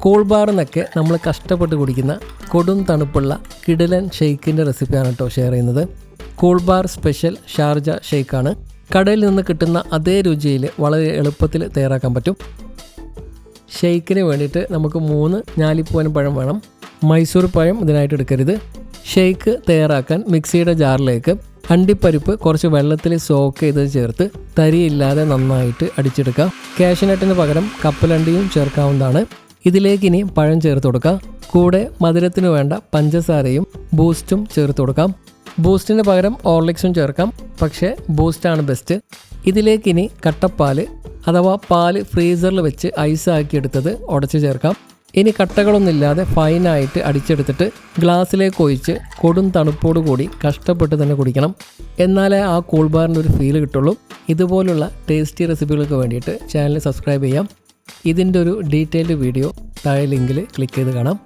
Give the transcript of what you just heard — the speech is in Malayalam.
കൂൾ ബാർ എന്നൊക്കെ നമ്മൾ കഷ്ടപ്പെട്ട് കുടിക്കുന്ന കൊടും തണുപ്പുള്ള കിടിലൻ ഷെയ്ക്കിൻ്റെ റെസിപ്പിയാണ് കേട്ടോ ഷെയർ ചെയ്യുന്നത്. കൂൾ ബാർ സ്പെഷ്യൽ ഷാർജ ഷെയ്ക്കാണ്. കടയിൽ നിന്ന് കിട്ടുന്ന അതേ രുചിയിൽ വളരെ എളുപ്പത്തിൽ തയ്യാറാക്കാൻ പറ്റും. ഷെയ്ക്കിന് വേണ്ടിയിട്ട് നമുക്ക് 3 ഞാലിപ്പൂവൻ പഴം വേണം. മൈസൂർ പഴം ഇതിനായിട്ട് എടുക്കരുത്. ഷെയ്ക്ക് തയ്യാറാക്കാൻ മിക്സിയുടെ ജാറിലേക്ക് അണ്ടിപ്പരിപ്പ് കുറച്ച് വെള്ളത്തിൽ സോക്ക് ചെയ്ത് ചേർത്ത് തരിയില്ലാതെ നന്നായിട്ട് അടിച്ചെടുക്കുക. കാഷ്യൂനട്ടിന് പകരം കപ്പലണ്ടിയും ചേർക്കാവുന്നതാണ്. ഇതിലേക്ക് ഇനി പഴം ചേർത്ത് കൊടുക്കാം. കൂടെ മധുരത്തിന് വേണ്ട പഞ്ചസാരയും ബൂസ്റ്റും ചേർത്ത് കൊടുക്കാം. ബൂസ്റ്റിന് പകരം ഓർലിക്സും ചേർക്കാം, പക്ഷേ ബൂസ്റ്റാണ് ബെസ്റ്റ്. ഇതിലേക്ക് ഇനി കട്ടപ്പാൽ അഥവാ പാല് ഫ്രീസറിൽ വെച്ച് ഐസാക്കി എടുത്തത് ഉടച്ച് ചേർക്കാം. ഇനി കട്ടകളൊന്നുമില്ലാതെ ഫൈനായിട്ട് അടിച്ചെടുത്തിട്ട് ഗ്ലാസ്സിലേക്ക് ഒഴിച്ച് കൊടും തണുപ്പോട് കൂടി കഷ്ടപ്പെട്ട് തന്നെ കുടിക്കണം. എന്നാലേ ആ കൂൾ ബാറിൻ്റെ ഒരു ഫീൽ കിട്ടുള്ളൂ. ഇതുപോലുള്ള ടേസ്റ്റി റെസിപ്പികൾക്ക് വേണ്ടിയിട്ട് ചാനൽ സബ്സ്ക്രൈബ് ചെയ്യാം. ഇതിൻ്റെ ഒരു ഡീറ്റെയിൽഡ് വീഡിയോ താഴെ ലിങ്കിൽ ക്ലിക്ക് ചെയ്ത് കാണാം.